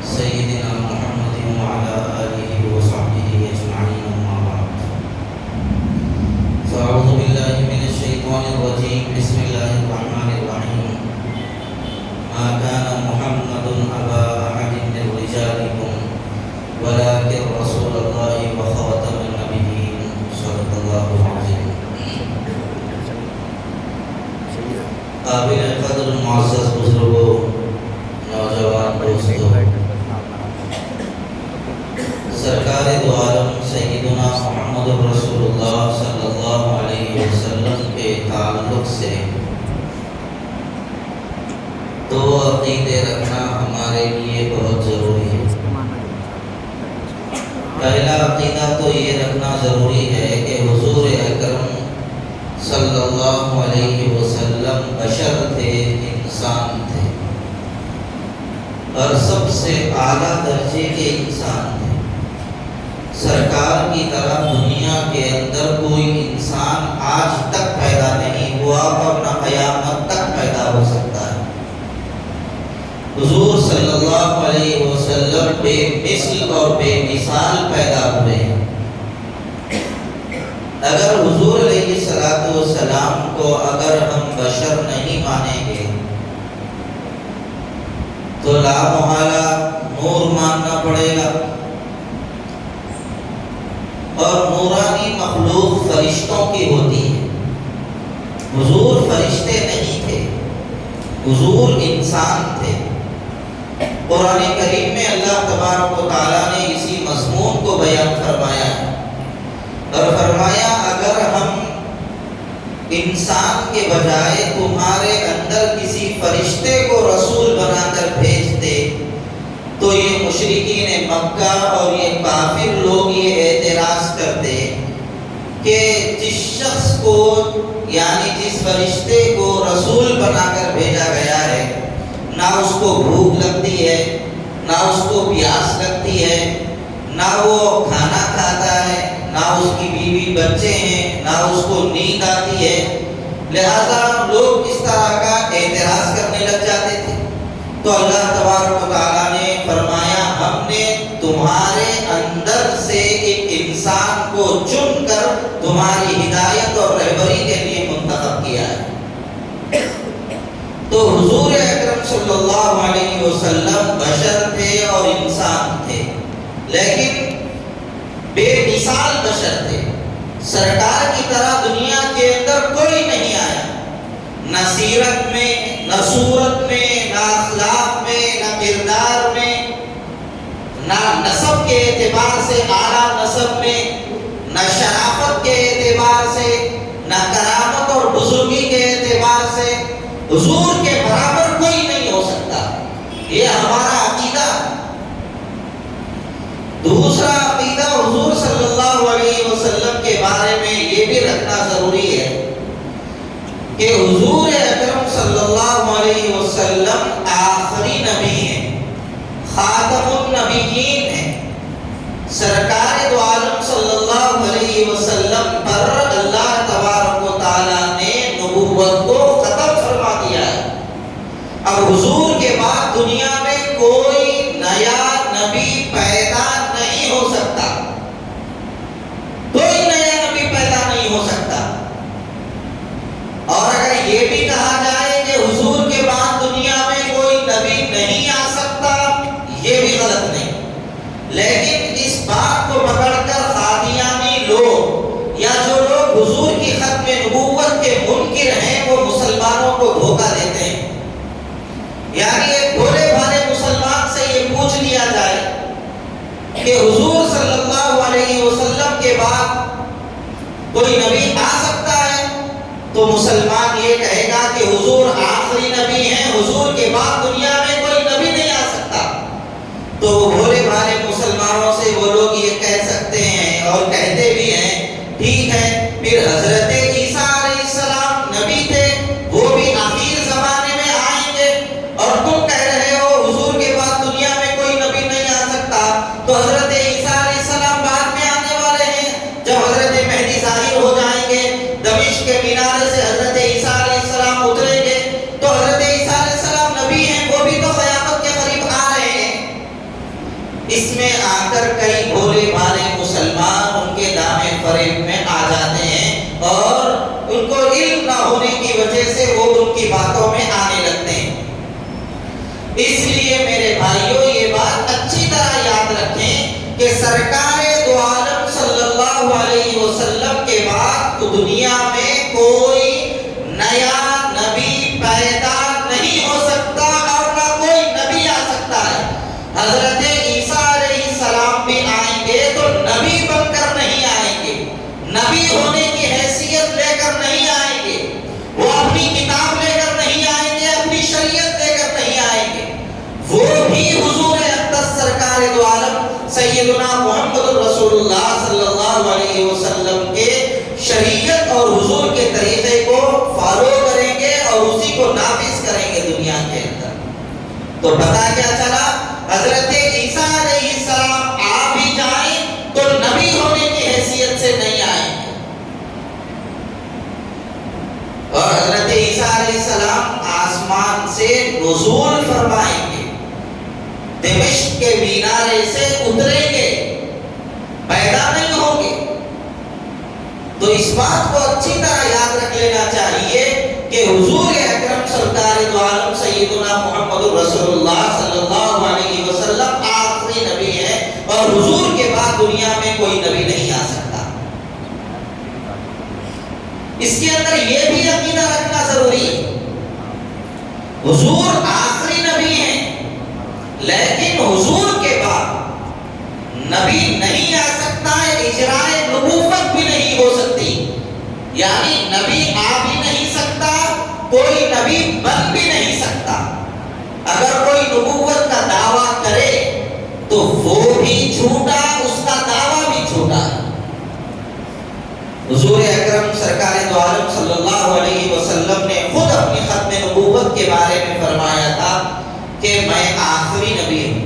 سيدنا محمد وعلى آله وصحبه أجمعين أما بعد فأعوذ بالله من الشيطان الرجيم بسم الله الرحمن الرحيم ما كان محمد أبا أحد من رجالكم ولكن رسول الله وخاتم النبيين صدق الله العظيم. قابل قدر معزز بزرگوں، نوجوان دوستوں، سرکار دو عالم سیدنا محمد رسول اللہ صلی اللہ علیہ وسلم کے تعلق سے دو عقیدے رکھنا ہمارے لیے بہت ضروری ہے. پہلا عقیدہ تو یہ رکھنا ضروری ہے کہ حضور اکرم صلی اللہ علیہ وسلم بشر تھے، انسان تھے، اور سب سے اعلیٰ درجے کے انسان تھے. سرکار کی طرح دنیا کے اندر کوئی انسان آج تک پیدا نہیں ہوا اور نہ قیامت تک پیدا ہو سکتا ہے. حضور صلی اللہ علیہ وسلم بے مثل اور بے مثال پیدا ہوئے ہیں. اگر حضور علیہ السلام کو اگر ہم بشر نہیں مانیں گے تو لا محالہ نور ماننا پڑے گا، اور نورانی مخلوق فرشتوں کی ہوتی ہے. حضور فرشتے نہیں تھے، حضور انسان تھے. قرآن کریم میں اللہ تبارک و تعالیٰ نے اسی مضمون کو بیان فرمایا ہے اور فرمایا اگر ہم انسان کے بجائے تمہارے اندر کسی فرشتے کو رسول بنا کر بھیجتے تو یہ مشرکین مکہ اور یہ کافر لوگ یہ اعتراض کرتے کہ جس شخص کو یعنی جس فرشتے کو رسول بنا کر بھیجا گیا ہے نہ اس کو بھوک لگتی ہے، نہ اس کو پیاس لگتی ہے، نہ وہ کھانا کھاتا ہے، نہ اس کی بیوی بچے ہیں، نہ اس کو نیند آتی ہے، لہذا لوگ اس طرح کا اعتراض کرنے لگ جاتے تھے. تو اللہ تبارک و تعالیٰ نے فرمایا ہم نے تمہارے اندر سے ایک انسان کو چن کر تمہاری ہدایت اور رہبری کے لیے منتخب کیا ہے. تو حضور اکرم صلی اللہ علیہ وسلم بشر تھے اور انسان تھے، لیکن بے مثال بشر تھے. سرکار کی طرح دنیا کے اندر کوئی نہیں آیا، نہ سیرت میں، نہ صورت میں، نہ اخلاق میں، نہ کردار میں، نہ نسب کے اعتبار سے اعلیٰ نسب میں، نہ شرافت کے اعتبار سے، نہ کرامت اور بزرگی کے اعتبار سے حضور کے برابر کوئی نہیں ہو سکتا. یہ ہمارا عقیدہ. دوسرا عقیدہ حضور صلی اللہ علیہ وسلم کے بارے میں یہ بھی رکھنا ضروری ہے کہ حضور اکرم صلی اللہ علیہ وسلم آخری نبی ہیں، خاتم النبیین ہیں. سرکار دو عالم صلی اللہ علیہ وسلم پر اللہ تبارک و تعالیٰ نے نبوت کو ختم فرما دیا ہے. اب حضور کے بعد دنیا میں کوئی نیا نبی پیدا نہیں ہو سکتا، کوئی نیا نبی پیدا نہیں ہو سکتا. اور اگر یہ بھی کہا جائے کہ حضور کے بعد دنیا میں کوئی نبی نہیں آ سکتا، یہ بھی غلط نہیں. لیکن اس بات کو پکڑ کر قادیانی لوگ یا جو لوگ حضور کی ختم نبوت کے منکر ہیں وہ مسلمانوں کو دھوکہ دیتے ہیں. یعنی ایک بھولے بھالے مسلمان سے یہ پوچھ لیا جائے کہ حضور صلی اللہ علیہ وسلم کے بعد کوئی نبی آ سکتا ہے تو مسلمان یہ کہے گا کہ حضور آخری نبی ہیں، حضور کے بعد دنیا میں کوئی نبی نہیں آ سکتا. تو وہ بھولے بھالے مسلمانوں سے وہ لوگ یہ کہہ سکتے ہیں اور کہتے بھی ہیں ٹھیک ہے پھر حضرت عیسیٰ علیہ السلام نبی تھے، وہ بھی آخر زمانے میں آئیں گے، اور تم کہہ رہے ہو حضور کے بعد دنیا میں کوئی نبی نہیں آ سکتا. تو حضرت عیسیٰ علیہ السلام بعد میں آنے والے ہیں، جب حضرت مہدی ظاہر ہو جائیں گے، دمشق کے مینارے سے حضرت عیسیٰ علیہ السلام اتریں گے، تو حضرت عیسیٰ علیہ السلام نبی ہیں، وہ بھی تو قیامت کے قریب آ رہے ہیں. میں آ کر کئی بھولے بھالے مسلمان ان کے دامے فریب میں آ جاتے ہیں اور ان کو علم نہ ہونے کی وجہ سے وہ ان کی باتوں میں آنے لگتے ہیں۔ اس لیے میرے بھائیوں یہ بات اچھی طرح یاد رکھیں کہ سرکار دو عالم صلی اللہ علیہ وسلم کے بعد دنیا میں کوئی نیا نبی پیدا نہیں ہو سکتا اور نہ کوئی نبی آ سکتا ہے۔ حضرت عیسیٰ علیہ السلام بھی آئیں گے تو نبی بن کر نہیں آئیں گے، نبی ہونے کی حیثیت لے کر نہیں آئیں گے، وہ اپنی کتاب لے کر نہیں آئیں گے، اپنی شریعت لے کر نہیں آئیں گے، وہ بھی حضور اقدس سرکار دو عالم سیدنا محمد رسول اللہ صلی اللہ علیہ وسلم کے شریعت اور حضور کے طریقے کو فالو کریں گے اور اسی کو نافذ کریں گے دنیا کے اندر۔ تو پتہ کیا چلا؟ حضرت عیسیٰ علیہ السلام آ بھی جائیں تو نبی ہونے کی حیثیت سے نہیں آئیں گے، اور حضرت عیسیٰ علیہ السلام آسمان سے نزول فرمائیں گے، دمشق کے مینارے سے اتریں گے، پیدا نہیں ہوں گے۔ تو اس بات کو اچھی طرح یاد رکھ لینا چاہیے کہ حضور اکرم سرکار دو عالم سیدنا محمد رسول اللہ صلی اللہ علیہ وسلم آخری نبی ہے اور حضور کے بعد دنیا میں کوئی نبی نہیں آ سکتا۔ اس کے اندر یہ بھی عقیدہ رکھنا ضروری ہے، حضور آخری نبی ہیں لیکن حضور کے بعد نبی نہیں آ سکتا ہے، اجرائے نبوت بھی نہیں ہو سکتی، یعنی نبی آ بھی نہیں سکتا، کوئی نبی بن بھی نہیں سکتا۔ اگر کوئی نبوت کا دعویٰ کرے تو وہ بھی جھوٹا، اس کا دعویٰ بھی جھوٹا ہے۔ حضور اکرم سرکار دو عالم صلی اللہ علیہ وسلم نے خود اپنی ختم نبوت کے بارے میں فرمایا تھا کہ میں آخری نبی ہوں،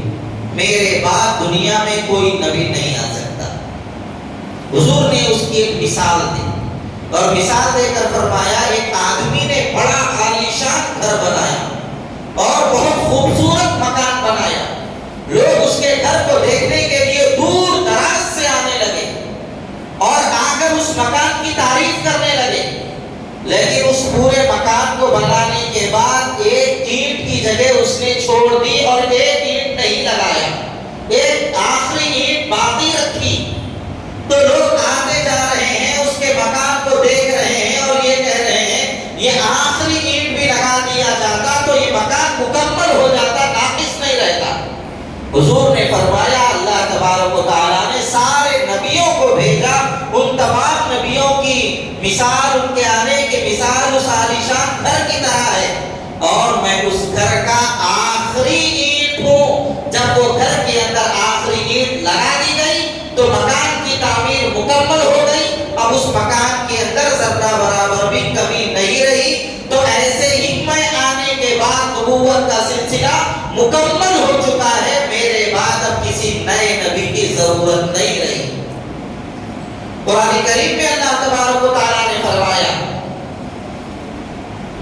میرے بعد دنیا میں کوئی نبی نہیں آ سکتا۔ حضور نے اس کی ایک مثال دی اور مثال دے کر فرمایا ایک آدمی نے بڑا عالیشان گھر بنایا اور بہت خوبصورت مکان بنایا، لوگ اس کے گھر کو دیکھنے کے لیے دور دراز سے آنے لگے اور آ کر اس مکان کی تعریف کرنے لگے، لیکن اس پورے مکان کو بنانے کے بعد ایک اینٹ کی جگہ اس نے چھوڑ دی اور ایک اینٹ نہیں لگایا، ایک آخری اینٹ باقی رکھی۔ تو لوگ آتے جا رہے ہیں، اس کے مکان کو دیکھ رہے ہیں اور یہ کہہ رہے ہیں یہ آخری اینٹ بھی لگا دیا جاتا تو یہ مکان مکمل ہو جاتا، ناقص نہیں رہتا۔ حضور نے فرمایا اللہ تبارک و تعالیٰ نے سارے نبیوں کو بھیجا، ان تمام نبیوں کی مثال، ان کے آنے کی مثال اس عالیشان گھر کی طرح ہے، اور میں اس گھر کا آخری اینٹ ہوں۔ جب وہ گھر کے اندر آخری اینٹ لگا دی گئی تو مکان کی تعمیر مکمل ہو گئی، اب اس مکان کے اندر ذرہ برابر بھی کمی نہیں رہی۔ تو ایسے ہی میں آنے کے بعد نبوت کا سلسلہ مکمل ہو چکا ہے، میرے بعد اب کسی نئے نبی کی ضرورت نہیں رہی۔ قرآن کریم میں اللہ تبارک و تعالیٰ نے فرمایا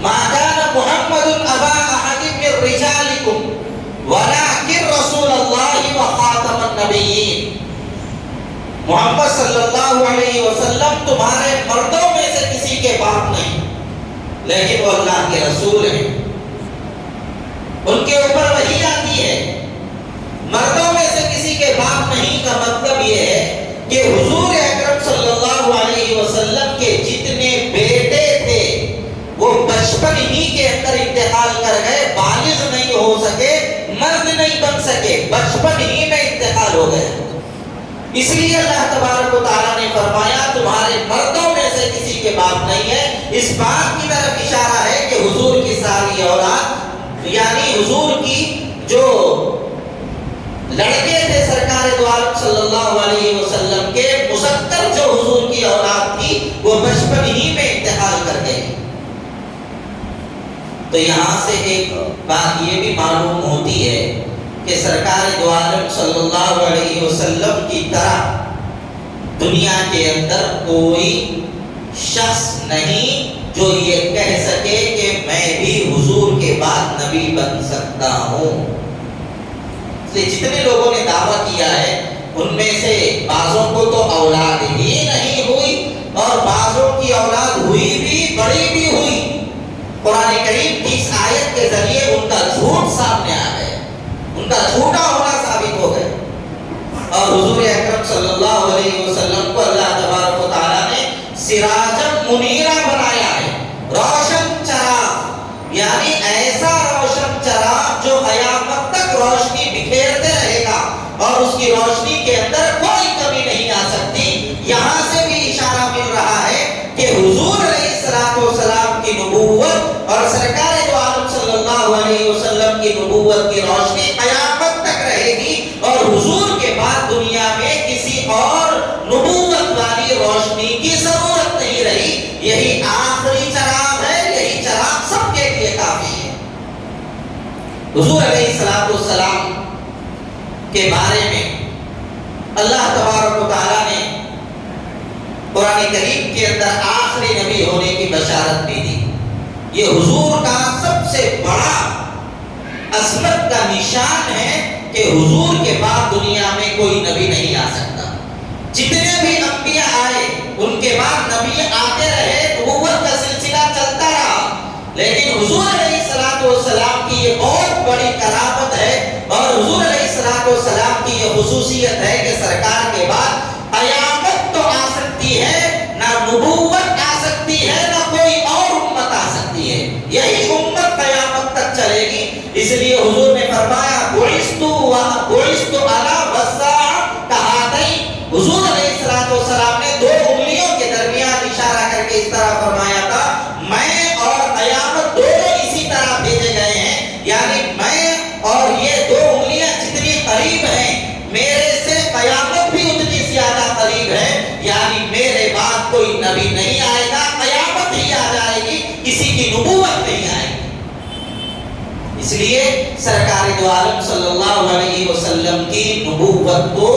ما كان محمد ابا احد من رجالكم ولكن رسول الله وخاتم النبيين۔ محمد صلی اللہ علیہ وسلم تمہارے مردوں میں سے کسی کے باپ نہیں، لیکن وہ اللہ کے رسول ہیں، ان کے اوپر وحی آتی ہے۔ مردوں میں سے کسی کے باپ نہیں کا مطلب یہ ہے کہ حضور اکرم صلی اللہ علیہ وسلم کے جتنے بیٹے تھے وہ بچپن ہی کے اندر انتقال کر گئے، بالغ نہیں ہو سکے، مرد نہیں بن سکے، بچپن ہی میں انتقال ہو گئے۔ اس لیے اللہ تبارک و تعالیٰ نے فرمایا تمہارے مردوں میں سے کسی کے باپ نہیں ہے۔ اس بات کی طرف اشارہ ہے کہ حضور کی ساری اولاد، یعنی حضور کی جو لڑکے تھے سرکار دو عالم صلی اللہ علیہ وسلم کے، مسکر جو حضور کی اولاد تھی وہ بچپن ہی میں انتقال کر گئی۔ تو یہاں سے ایک بات یہ بھی معلوم ہوتی ہے کہ سرکار دو عالم صلی اللہ علیہ وسلم کی طرح دنیا کے اندر کوئی شخص نہیں جو یہ کہہ سکے کہ میں بھی حضور کے بعد نبی بن سکتا ہوں۔ جتنے لوگوں نے دعویٰ کیا ہے ان میں سے بعضوں کو تو اولاد ہی نہیں ہوئی اور بعضوں کی اولاد ہوئی بھی بڑی بھی ہوئی۔ قرآن کریم کی اس آیت کے ذریعے ان کا جھوٹ سامنے آ گیا، ان کا جھوٹا ہونا ثابت ہو گیا۔ اور حضور اکرم صلی اللہ علیہ وسلم کو اللہ تبارک و تعالیٰ نے سراجا منیرا بنایا ہے، روشن چراغ، یعنی ایسا روشن چراغ جو قیامت تک روشنی بکھیرتے رہے گا اور اس کی روشنی کے اندر کوئی کمی نہیں آ سکتی۔ یہاں سے بھی اشارہ مل رہا ہے کہ حضور علیہ السلام کی نبوت اور سرکار دو عالم صلی اللہ علیہ وسلم کی نبوت کی روشنی قیامت تک رہے گی اور حضور کے بعد دنیا میں کسی اور نبوت والی روشنی کی ضرورت نہیں رہی۔ یہی آخری چراغ ہے، یہی چراغ سب کے لیے کافی ہے۔ حضور علیہ السلام کے بارے میں اللہ تبارک و تعالیٰ نے قرآن کریم کے اندر آخری نبی ہونے کی بشارت بھی دی۔ یہ حضور کا سب سے بڑا عظمت کا نشان ہے کہ حضور کے بعد دنیا میں کوئی نبی نہیں آ سکتا۔ جتنے بھی انبیاء آئے ان کے بعد نبی آتے رہے، نبوت کا سلسلہ چلتا رہا، لیکن حضور علیہ السلام کی یہ بہت بڑی کرامت ہے اور حضور علیہ السلام کی یہ خصوصیت ہے کہ سرکار کے بعد قیامت تو آ سکتی ہے، نہ نبوت آ سکتی ہے، نہ کوئی اور امت آ سکتی ہے، یہی امت قیامت تک چلے گی۔ اس لیے حضور نے فرمایا بعثت انا والساعة کہاتین۔ حضور علیہ السلام نے دو انگلیوں کے درمیان اشارہ کر کے اس طرح فرمایا تھا، میں اور قیامت دونوں اسی طرح بھیجے گئے ہیں، یعنی میں اور یہ دو انگلیاں جتنی قریب ہیں میرے سے قیامت بھی اتنی زیادہ قریب ہے، یعنی میرے بعد کوئی نبی نہیں آئے گا، قیامت ہی آ جائے گی، کسی کی نبوت نہیں آئے گی۔ اس لیے سرکار دو عالم صلی اللہ علیہ وسلم کی نبوت کو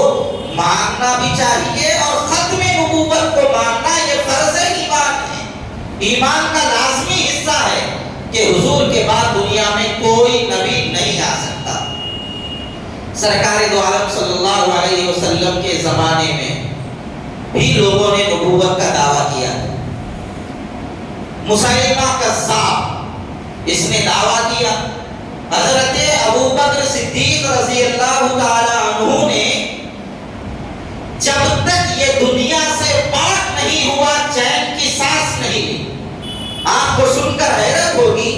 ماننا بھی چاہیے اور ختم نبوت کو ماننا یہ فرض ایمان ہے، ایمان کا لازمی حصہ ہے کہ حضور کے بعد دنیا میں کوئی نبی نہیں آ سکتا۔ سرکار دو عالم صلی اللہ علیہ وسلم کے زمانے میں بھی لوگوں نے نبوت کا دعویٰ کیا۔ مسیلمہ کذاب، اس نے دعویٰ کیا۔ حضرت ابوبکر صدیق رضی اللہ تعالی عنہ نے جب تک یہ دنیا سے پاک نہیں ہوا چین کی سانس نہیں لی۔ آپ کو سن کر حیرت ہوگی،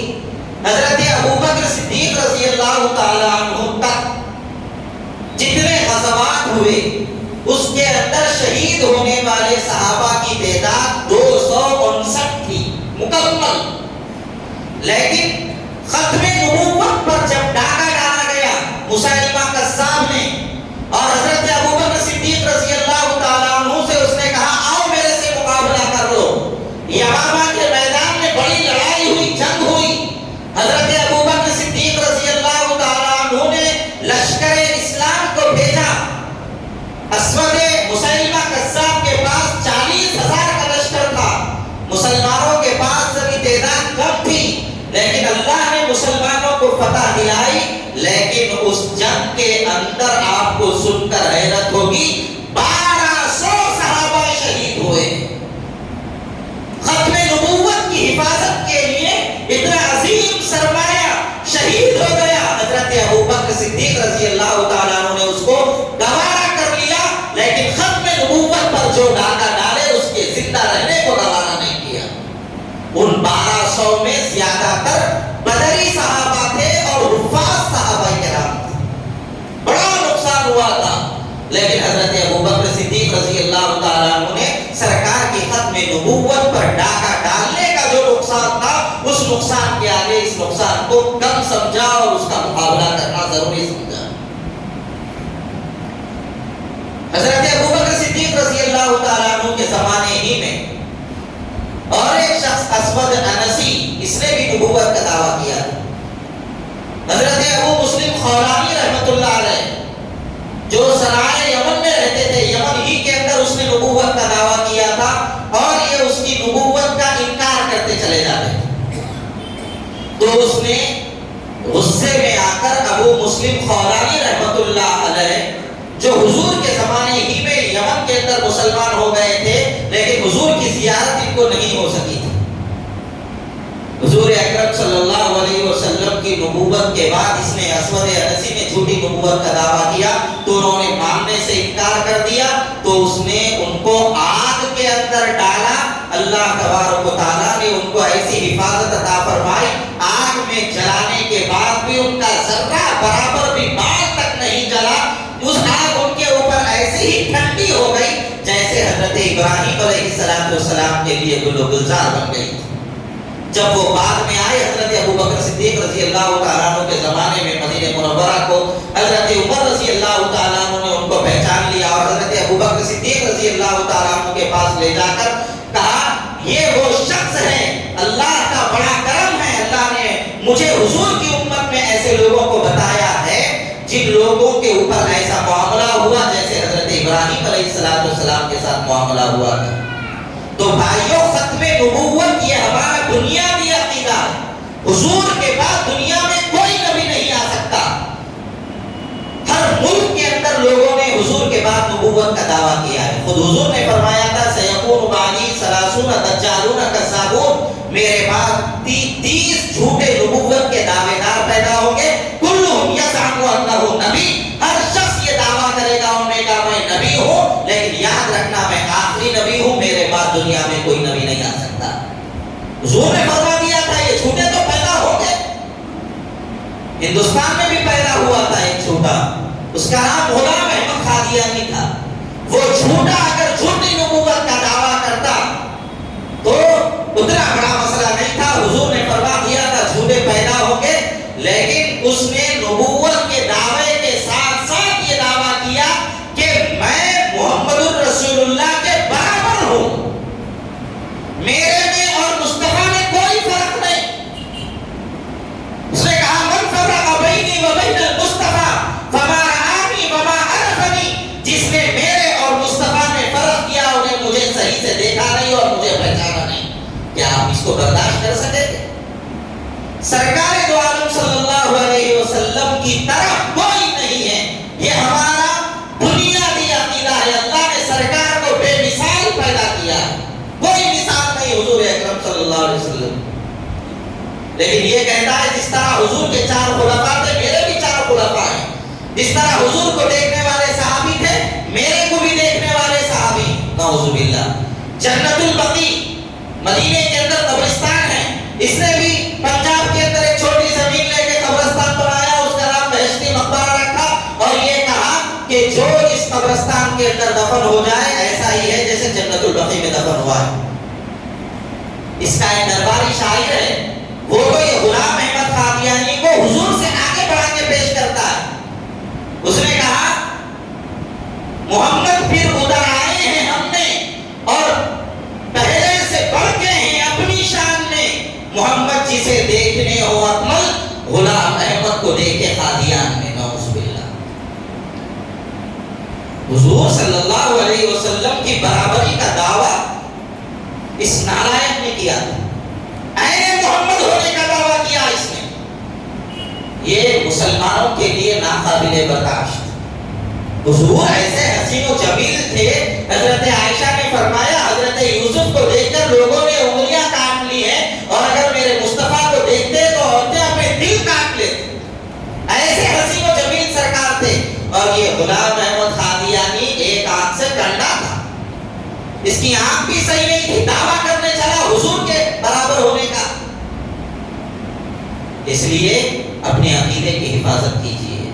حضرت ابوبکر صدیق رضی اللہ تعالی عنہ تک جتنے غزوات ہوئے اس کے اندر شہید ہونے والے صحابہ کی تعداد 259 تھی مکمل، لیکن ختم نبوت پر جب ڈاکہ ڈالا گیا مسیلمہ کذاب نے اور حضرت ابوبکر صدیق رضی اللہ تعالیٰ عنہ سے اس نے کہا آؤ میرے سے مقابلہ کر لو، یمامہ کے میدان میں بڑی لڑائی ہوئی، جنگ ہوئی۔ حضرت ابوبکر صدیق رضی اللہ تعالیٰ عنہ نے لشکر اسلام کو بھیجا۔ اسود مسیلمہ کذاب کے پاس 40,000 کا لشکر تھا، مسلمانوں کے پاس ذری تعداد کم تھی، لیکن اللہ نے مسلمانوں کو فتح دلائی۔ لیکن اس جنگ کے اندر آپ کو سن کر حیرت ہوگی 1200 صحابہ شہید ہوئے۔ ختم نبوت کی حفاظت کے لیے اتنا عظیم سرمایہ شہید ہو گیا۔ حضرت ابوبکر صدیق رضی اللہ تعالیٰ عنہ نے اس کو گوارا کر لیا، لیکن ختم نبوت پر جو ڈاکہ ڈالے اس کے زندہ رہنے کو گوارا نہیں کیا۔ ان 1200 میں زیادہ تر بدری صحابہ تھے اور حفاظ صحابہ کرام تھے، بڑا نقصان ہوا تھا، لیکن حضرت ابوبکر صدیق رضی اللہ تعالیٰ عنہ نے سرکار کی ختم نبوت پر ڈاکہ ڈالنے کا جو نقصان تھا اس نقصان کے آگے اس نقصان کو کم سمجھا اور اس کا مقابلہ کرنا ضروری سمجھا۔ حضرت ابوبکر صدیق رضی اللہ تعالیٰ عنہ کے زمانے ہی میں اور ایک شخص اسود انسی، اس نے بھی نبوت کا دعویٰ کیا۔ حضرت ابو مسلم خولانی رحمۃ اللہ علیہ جو سرائے یمن میں رہتے تھے، یمن ہی کے اندر اس نے نبوت کا دعویٰ کیا تھا اور یہ اس کی نبوت کا انکار کرتے چلے جاتے تھے۔ تو اس نے غصے میں آ کر ابو مسلم خولانی رحمۃ اللہ علیہ مسلمان ہو گئے تھے، لیکن حضور کی زیارت ان کو نہیں ہو سکی تھی۔ حضور اکرم صلی اللہ علیہ وسلم کی نبوت کے بعد اس نے اسود انسی نے جھوٹی نبوت کا دعویٰ کیا تو انہوں نے ماننے سے انکار کر دیا، تو اس نے ان کو آگ کے اندر ڈالا۔ اللہ تبارک و تعالیٰ نے ان کو ایسی حفاظت عطا فرمائی، آگ میں جلانے کے بعد بھی ان کا ذرہ برابر بھی بال تک نہیں جلا۔ اس آگ ان کے اوپر ایسی ہی ٹھنڈی ہو گئی جیسے حضرت ابراہیم علیہ السلام کے لیے گل و گلزار بن گئی تھی۔ جب وہ بعد میں آئے حضرت ابوبکر صدیق رضی اللہ تعالیٰ عنہ کے زمانے میں مدینہ منورہ کو، حضرت عمر رضی اللہ تعالیٰ عنہ نے ان کو پہچان لیا اور حضرت ابوبکر صدیق رضی اللہ تعالیٰ عنہ کے پاس لے جا کر کہا یہ وہ شخص ہے، اللہ کا بڑا کرم ہے، اللہ نے مجھے حضور کی امت میں ایسے لوگوں کو بتایا ہے جن لوگوں کے اوپر ایسا معاملہ ہوا جیسے حضرت ابراہیم علیہ السلام کے ساتھ معاملہ ہوا تھا۔ تو بھائیوں، ختم نبوت یہ ہمارا بنیادی عقیدہ ہے۔ حضور کے بعد دنیا میں کوئی نبی نہیں آ سکتا۔ ہر ملک کے اندر لوگوں نے حضور کے بعد نبوت کا دعویٰ کیا ہے۔ خود حضور نے فرمایا تھا سیکون بعدی ثلاثون دجالون کذابون، میرے بعد 30 جھوٹے نبوت کے دعوے دار پیدا ہوں گے، کلہم یزعم انہ نبی، ہر شخص یہ دعویٰ کرے گا انہوں نے کہا میں نبی ہوں، لیکن یاد رکھنا میں آخری نبی ہوں، میرے بعد دنیا میں کوئی نبی نہیں آ سکتا۔ حضور نے فرما دیا تھا یہ جھوٹے تو پیدا ہوں گے۔ ہندوستان میں بھی پیدا ہوا تھا ایک جھوٹا، اس کا نام غلام احمد قادیانی تھا۔ وہ جھوٹا اگر جھوٹی نبوت کا دعویٰ کرتا تو اتنا بڑا مسئلہ نہیں تھا۔ حضور نے فرما دیا تھا جھوٹے پیدا ہوں گے، لیکن اس نے نبوت کے دعوے کے ساتھ ساتھ یہ دعویٰ کیا کہ میں محمد الرسول اللہ کے برابر ہوں، میرے میں اور مصطفیٰ میں کوئی فرق نہیں۔ اس نے کہا من فرق بینی و بین المصطفیٰ فما رآنی وما عرفنی، جس نے میرے اور مصطفیٰ میں فرق کیا انہیں مجھے صحیح سے دیکھا نہیں اور مجھے پہچانا نہیں۔ کیا آپ اس کو برداشت کر سکیں گے؟ سرکار دو عالم صلی اللہ علیہ وسلم کی طرف کوئی نہیں ہے، یہ ہمارا بنیادی عقیدہ ہے۔ اللہ نے سرکار کو بے مثال پیدا کیا ہے، کوئی مثال نہیں حضور اکرم صلی اللہ علیہ وسلم۔ لیکن یہ کہتا ہے جس طرح حضور کے 4 خلفاء تھے میرے بھی 4 خلفاء ہیں، جس طرح حضور کو دیکھنے والے صحابی تھے میرے کو بھی دیکھنے والے صحابی۔ نعوذ باللہ۔ جنت البقیع مدینے کے اندر قبرستان ہے، اس نے بھی پنجاب کے اندر ایک چھوٹی زمین لے کے قبرستان بنایا، اس کا نام بہشتی مقبرہ رکھا اور یہ کہا کہ جو اس قبرستان کے اندر دفن ہو جائے ایسا ہی ہے جیسے جنت البقیع میں دفن ہوا ہے۔ اس کا ایک درباری شاعر ہے، وہ تو یہ غلام احمد قادیانی کو حضور سے آگے بڑھا کے پیش کرتا ہے۔ اس نے کہا محمد پھر ادھر آئے ہیں ہم نے اور پہلے سے بڑھ کے ہیں اپنی شان میں، محمد جسے دیکھنے ہو اکمل غلام احمد کو دیکھے قادیان میں۔ نعوذ باللہ۔ حضور صلی اللہ علیہ وسلم کی برابری کا دعویٰ اس نالائق نے کیا تھا، عین محمد ہونے کا دعویٰ کیا اس نے۔ یہ مسلمانوں کے لیے ناقابل برداشت۔ حضور ایسے حسین و جمیل تھے، حضرت عائشہ نے فرمایا حضرت یوسف کو دیکھ کر لوگوں نے انگلیاں کاٹ لی ہیں اور اگر میرے مصطفیٰ کو دیکھتے تو عورتیں اپنے دل کاٹ لیتے۔ ایسے حسین و جمیل سرکار تھے۔ اور یہ غلام احمد قادیانی ایک آنکھ سے ٹنڈا تھا، اس کی آنکھ بھی صحیح نہیں تھی، دعویٰ کرنے چلا حضور کے برابر ہونے کا۔ اس لیے اپنے عقیدے کی حفاظت کیجیے،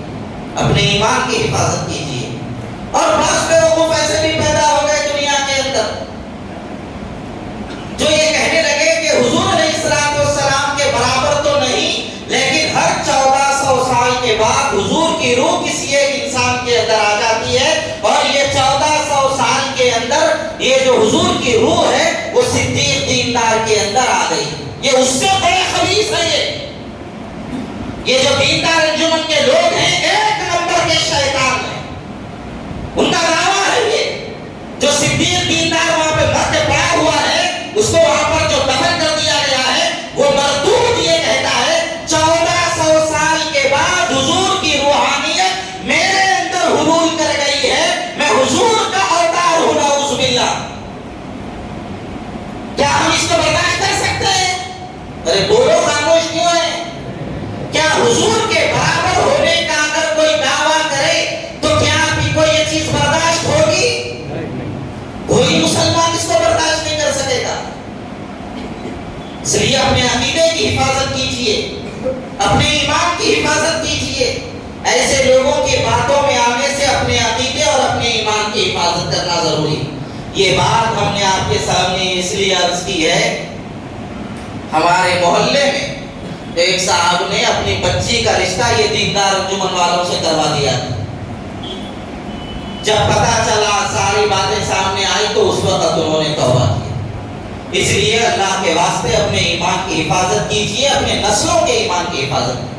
اپنے ایمان کی حفاظت کیجیے۔ اور بعض بیوقوف ایسے بھی پیدا ہو گئے دنیا کے اندر جو یہ کہنے لگے کہ حضور علیہ السلام کے برابر تو نہیں، لیکن ہر 1400 سال کے بعد حضور کی روح کسی ایک انسان کے اندر آ جاتی ہے اور یہ 1400 سال کے اندر یہ جو حضور کی روح ہے وہ صدیق دیندار کے اندر آ گئی۔ یہ اس سے بڑے خبیث ہے۔ یہ جو دیندار انجمن کے لوگ ہیں 1 نمبر کے شیطان ہیں، ان کا دعویٰ ہے یہ جو صدیق دیندار وہاں پہ مر کے پڑا ہوا ہے اس کو وہاں پر جو دفن کر دیا گیا ہے وہ مردود یہ کہتا ہے 1400 سال کے بعد حضور کی روحانیت میرے اندر حلول کر گئی ہے، میں حضور کا اوتار ہوں۔ نعوذ باللہ۔ بولو خاموش کیوں ہے؟ کیا حضور کے برابر ہونے کا اگر کوئی دعویٰ کرے تو کیا آپ کی کوئی یہ چیز برداشت ہوگی؟ کوئی مسلمان اس کو برداشت نہیں کر سکے گا۔ اس لیے اپنے عقیدے کی حفاظت کیجئے، اپنے ایمان کی حفاظت کیجئے۔ ایسے لوگوں کی باتوں میں آنے سے اپنے عقیدے اور اپنے ایمان کی حفاظت کرنا ضروری۔ یہ بات ہم نے آپ کے سامنے اس لیے عرض کی ہے، ہمارے محلے میں ایک صاحب نے اپنی بچی کا رشتہ یہ دیندار انجمن والوں سے کروا دیا تھا۔ جب پتہ چلا، ساری باتیں سامنے آئی تو اس وقت انہوں نے توبہ کی۔ اس لیے اللہ کے واسطے اپنے ایمان کی حفاظت کیجئے، اپنے نسلوں کے ایمان کی حفاظت کیجئے۔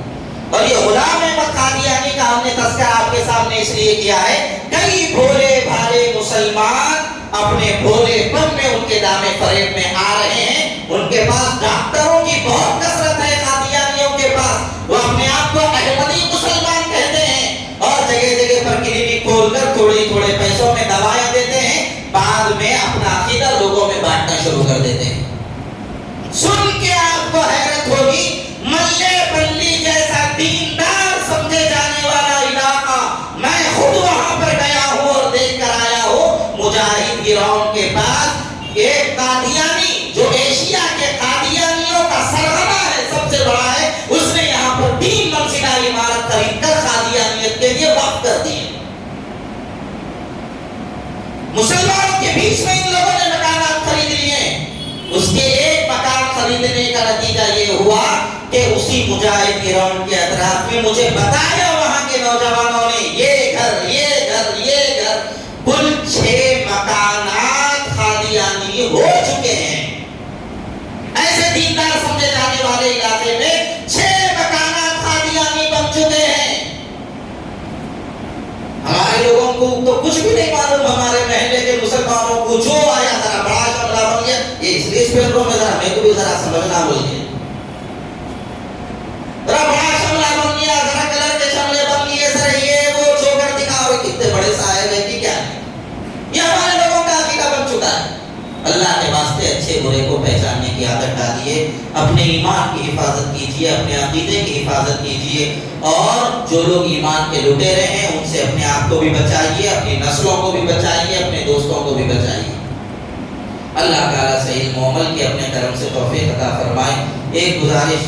اور یہ غلام احمد قادیانی کا ہم نے تذکرہ آپ کے سامنے اس لیے کیا ہے، کئی بھولے بھالے مسلمان اپنے بھولے پن میں ان کے دامے فریب میں آ رہے ہیں۔ ان کے پاس ڈاکٹروں کی بہت کثرت ہے، قادیانیوں کے پاس، وہ اپنے آپ کو احمدی مسلمان کہتے ہیں اور جگہ جگہ پر کلینک کھول کر تھوڑے پیسوں میں دوائیں دیتے ہیں، بعد میں اپنا عقیدہ لوگوں میں بانٹنا شروع کر دیتے ہیں۔ سن کے آپ کو حیرت ہوگی، ملے بلی جیسا دیندار سمجھے جانے والا علاقہ، میں خود وہاں پر گیا ہوں اور دیکھ کر آیا ہوں، مجاہد گراؤنڈ کے پاس ایک قادیانی جو ایشیا کے قادیانیوں کا سرغنہ ہے، سب سے بڑا ہے، اس نے یہاں پر 3 منزلہ عمارت خرید کر قادیانیت کے لیے وقف کر دی۔ مسلمانوں کے بیچ میں ان لوگوں نے مکانات خرید لیے۔ اس کے ایک مکان خریدنے کا نتیجہ یہ ہوا کہ اسی مجاہد گراؤنڈ کے اطراف میں مجھے بتایا وہاں کے نوجوانوں نے یہ گھر کل 6 مکانات قادیانی ہو چکے ہیں۔ ایسے دیندار سمجھے جانے والے علاقے میں 6 مکانات قادیانی بن چکے ہیں۔ ہمارے لوگوں کو تو کچھ بھی نہیں معلوم، ہمارے محلے کے مسلمانوں کو جو آیا ذرا بڑا شملہ بن گیا، یہ اس لیے اس پیپروں میں ذرا میرے کو بھی ذرا سمجھنا بولیے، ذرا بڑا شملہ بن گیا، ذرا کلر کے شملے بن گئے، ذرا یہ وہ چوکر دکھاؤ، کتنے بڑے صاحب ہیں کہ کیا ہے، یہ ہمارے لوگوں کا عقیدہ بن چکا ہے۔ اللہ کے واسطے اچھے برے کو پہچاننے کی عادت ڈالیے، اپنے ایمان کی حفاظت کیجیے، اپنے عقیدے کی حفاظت کیجیے، اور جو لوگ ایمان کے لٹیرے ہیں ان سے اپنے آپ کو بھی بچائیے، اپنی نسلوں کو بھی بچائیے، اپنے دوستوں کو بھی بچائیے۔ اللہ تعالیٰ صحیح معامل کی اپنے کرم سے توفیق عطا فرمائے۔ ایک گزارش